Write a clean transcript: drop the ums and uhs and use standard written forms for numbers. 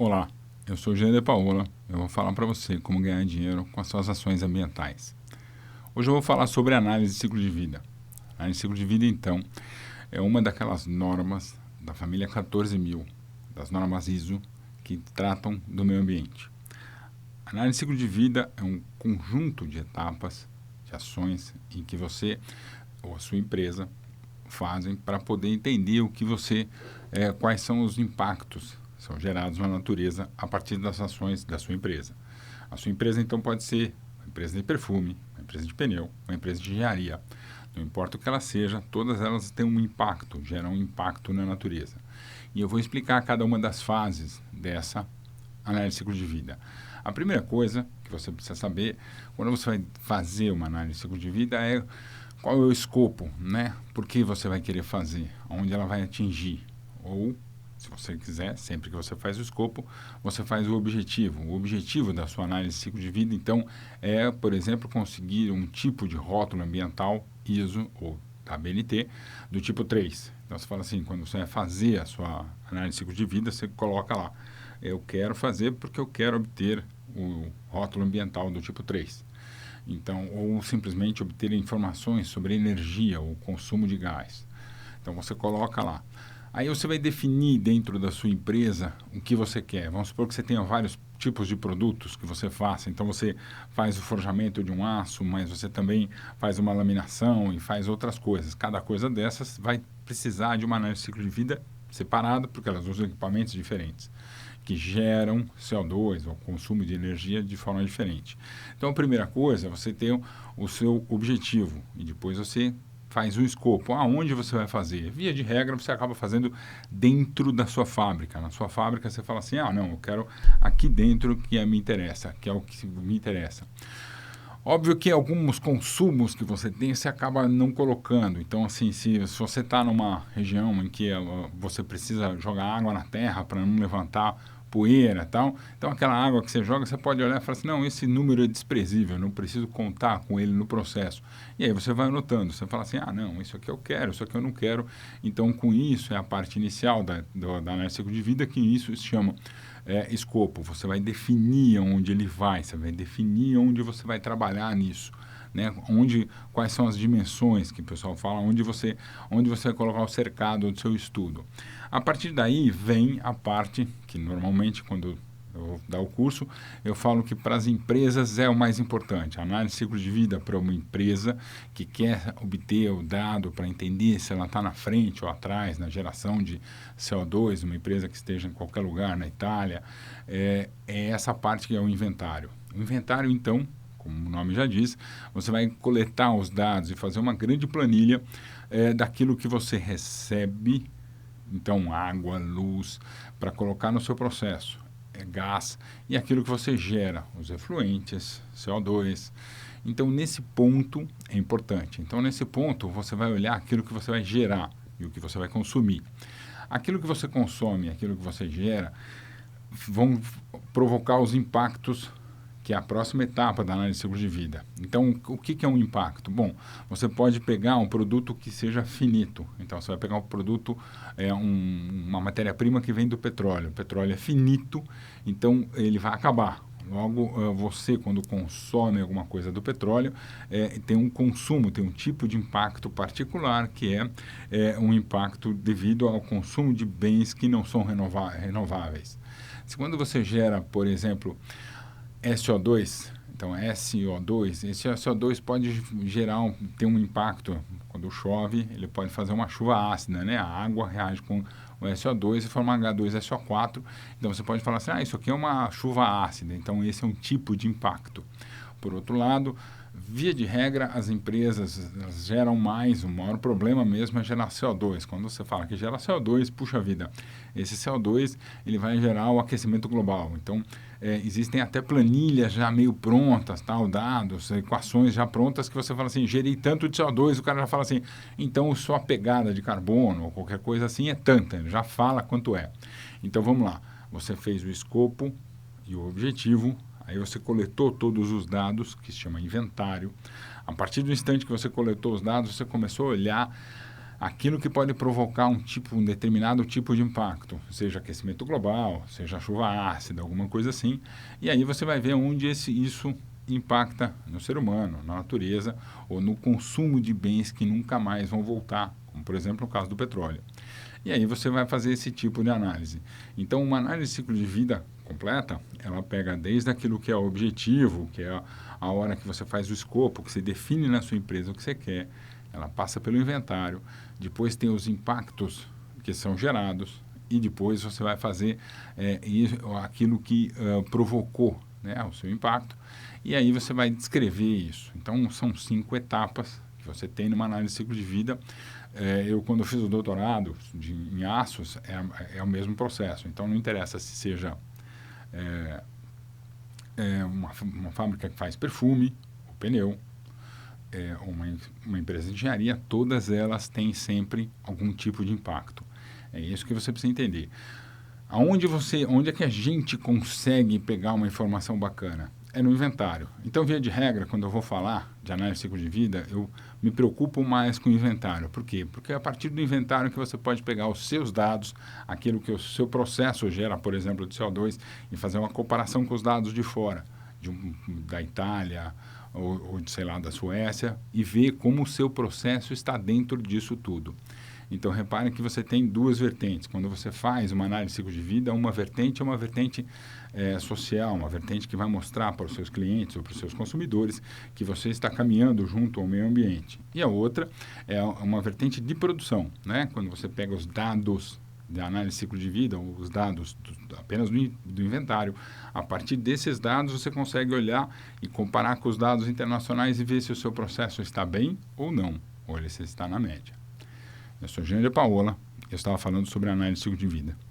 Olá, eu sou o Jean de Paola. Eu vou falar para você como ganhar dinheiro com as suas ações ambientais. Hoje eu vou falar sobre análise de ciclo de vida. Análise de ciclo de vida, então, é uma daquelas normas da família 14.000, das normas ISO, que tratam do meio ambiente. A análise de ciclo de vida é um conjunto de etapas, de ações, em que você ou a sua empresa fazem para poder entender o que quais são os impactos que são gerados na natureza a partir das ações da sua empresa. A sua empresa, então, pode ser uma empresa de perfume, uma empresa de pneu, uma empresa de engenharia. Não importa o que ela seja, todas elas têm um impacto, geram um impacto na natureza. E eu vou explicar cada uma das fases dessa análise de ciclo de vida. A primeira coisa que você precisa saber, quando você vai fazer uma análise de ciclo de vida, é qual é o escopo, né? Por que você vai querer fazer, onde ela vai atingir. Ou, se você quiser, sempre que você faz o escopo, você faz o objetivo. O objetivo da sua análise de ciclo de vida, então, é, por exemplo, conseguir um tipo de rótulo ambiental ISO ou da ABNT do tipo 3. Então, você fala assim, quando você vai fazer a sua análise de ciclo de vida, você coloca lá, eu quero fazer porque eu quero obter o rótulo ambiental do tipo 3. Então, ou simplesmente obter informações sobre energia ou consumo de gás. Então, você coloca lá. Aí você vai definir dentro da sua empresa o que você quer. Vamos supor que você tenha vários tipos de produtos que você faça. Então, você faz o forjamento de um aço, mas você também faz uma laminação e faz outras coisas. Cada coisa dessas vai precisar de uma análise de ciclo de vida separada, porque elas usam equipamentos diferentes, que geram CO2 ou consumo de energia de forma diferente. Então, a primeira coisa é você ter o seu objetivo e depois você faz o escopo. Aonde você vai fazer? Via de regra, você acaba fazendo dentro da sua fábrica. Na sua fábrica, você fala assim, não, eu quero aqui dentro que me interessa, que é o que me interessa. Óbvio que alguns consumos que você tem, você acaba não colocando. Então, assim, se você está numa região em que você precisa jogar água na terra para não levantar poeira e tal, então aquela água que você joga, você pode olhar e falar assim, não, esse número é desprezível, não preciso contar com ele no processo. E aí você vai anotando, você fala assim, não, isso aqui eu quero, isso aqui eu não quero. Então, com isso, é a parte inicial da análise de ciclo de vida, que isso se chama escopo. Você vai definir onde ele vai, você vai definir onde você vai trabalhar nisso, né? Quais são as dimensões que o pessoal fala, onde você vai colocar o cercado do seu estudo. A partir daí vem a parte que normalmente quando eu vou dar o curso, eu falo que para as empresas é o mais importante. A análise de ciclo de vida para uma empresa que quer obter o dado para entender se ela está na frente ou atrás na geração de CO2, uma empresa que esteja em qualquer lugar na Itália, é essa parte que é o inventário. O inventário, então, como o nome já diz, você vai coletar os dados e fazer uma grande planilha daquilo que você recebe, então água, luz, para colocar no seu processo, gás, e aquilo que você gera, os efluentes, CO2. Então, nesse ponto é importante. Então, nesse ponto, você vai olhar aquilo que você vai gerar e o que você vai consumir. Aquilo que você consome, aquilo que você gera, vão provocar os impactos, que é a próxima etapa da análise de ciclo de vida. Então, o que é um impacto? Bom, você pode pegar um produto que seja finito. Então, você vai pegar um produto, uma matéria-prima que vem do petróleo. O petróleo é finito, então ele vai acabar. Logo, você, quando consome alguma coisa do petróleo, tem um consumo, tem um tipo de impacto particular, que é um impacto devido ao consumo de bens que não são renováveis. Se quando você gera, por exemplo, SO2, então SO2, esse SO2 pode ter um impacto, quando chove, ele pode fazer uma chuva ácida, né? A água reage com o SO2 e forma H2SO4, então você pode falar assim, isso aqui é uma chuva ácida, então esse é um tipo de impacto. Por outro lado, via de regra, as empresas geram mais, o maior problema mesmo é gerar CO2. Quando você fala que gera CO2, puxa vida, esse CO2 ele vai gerar o aquecimento global. Então, existem até planilhas já meio prontas, dados, equações já prontas que você fala assim, gerei tanto de CO2, o cara já fala assim, então sua pegada de carbono ou qualquer coisa assim é tanta, ele já fala quanto é. Então, vamos lá, você fez o escopo e o objetivo. Aí você coletou todos os dados, que se chama inventário. A partir do instante que você coletou os dados, você começou a olhar aquilo que pode provocar um determinado tipo de impacto, seja aquecimento global, seja chuva ácida, alguma coisa assim, e aí você vai ver onde isso impacta no ser humano, na natureza, ou no consumo de bens que nunca mais vão voltar, como por exemplo no caso do petróleo. E aí você vai fazer esse tipo de análise. Então, uma análise de ciclo de vida completa, ela pega desde aquilo que é o objetivo, que é a hora que você faz o escopo, que você define na sua empresa o que você quer, ela passa pelo inventário, depois tem os impactos que são gerados, e depois você vai fazer aquilo que provocou, né, o seu impacto, e aí você vai descrever isso. Então, são 5 etapas que você tem numa análise de ciclo de vida. Eu, quando eu fiz o doutorado em aços, é o mesmo processo. Então, não interessa se seja uma fábrica que faz perfume, ou pneu, uma empresa de engenharia, todas elas têm sempre algum tipo de impacto. É isso que você precisa entender. Onde é que a gente consegue pegar uma informação bacana? É no inventário. Então, via de regra, quando eu vou falar de análise de ciclo de vida, eu me preocupo mais com o inventário. Por quê? Porque é a partir do inventário que você pode pegar os seus dados, aquilo que o seu processo gera, por exemplo, de CO2, e fazer uma comparação com os dados de fora, da Itália ou sei lá, da Suécia, e ver como o seu processo está dentro disso tudo. Então, reparem que você tem 2 vertentes. Quando você faz uma análise de ciclo de vida, uma vertente é uma vertente social, uma vertente que vai mostrar para os seus clientes ou para os seus consumidores que você está caminhando junto ao meio ambiente. E a outra é uma vertente de produção, né? Quando você pega os dados da análise de ciclo de vida, ou os dados apenas do inventário, a partir desses dados você consegue olhar e comparar com os dados internacionais e ver se o seu processo está bem ou não, ou se está na média. Eu sou Jânio de Paola, eu estava falando sobre análise de ciclo de vida.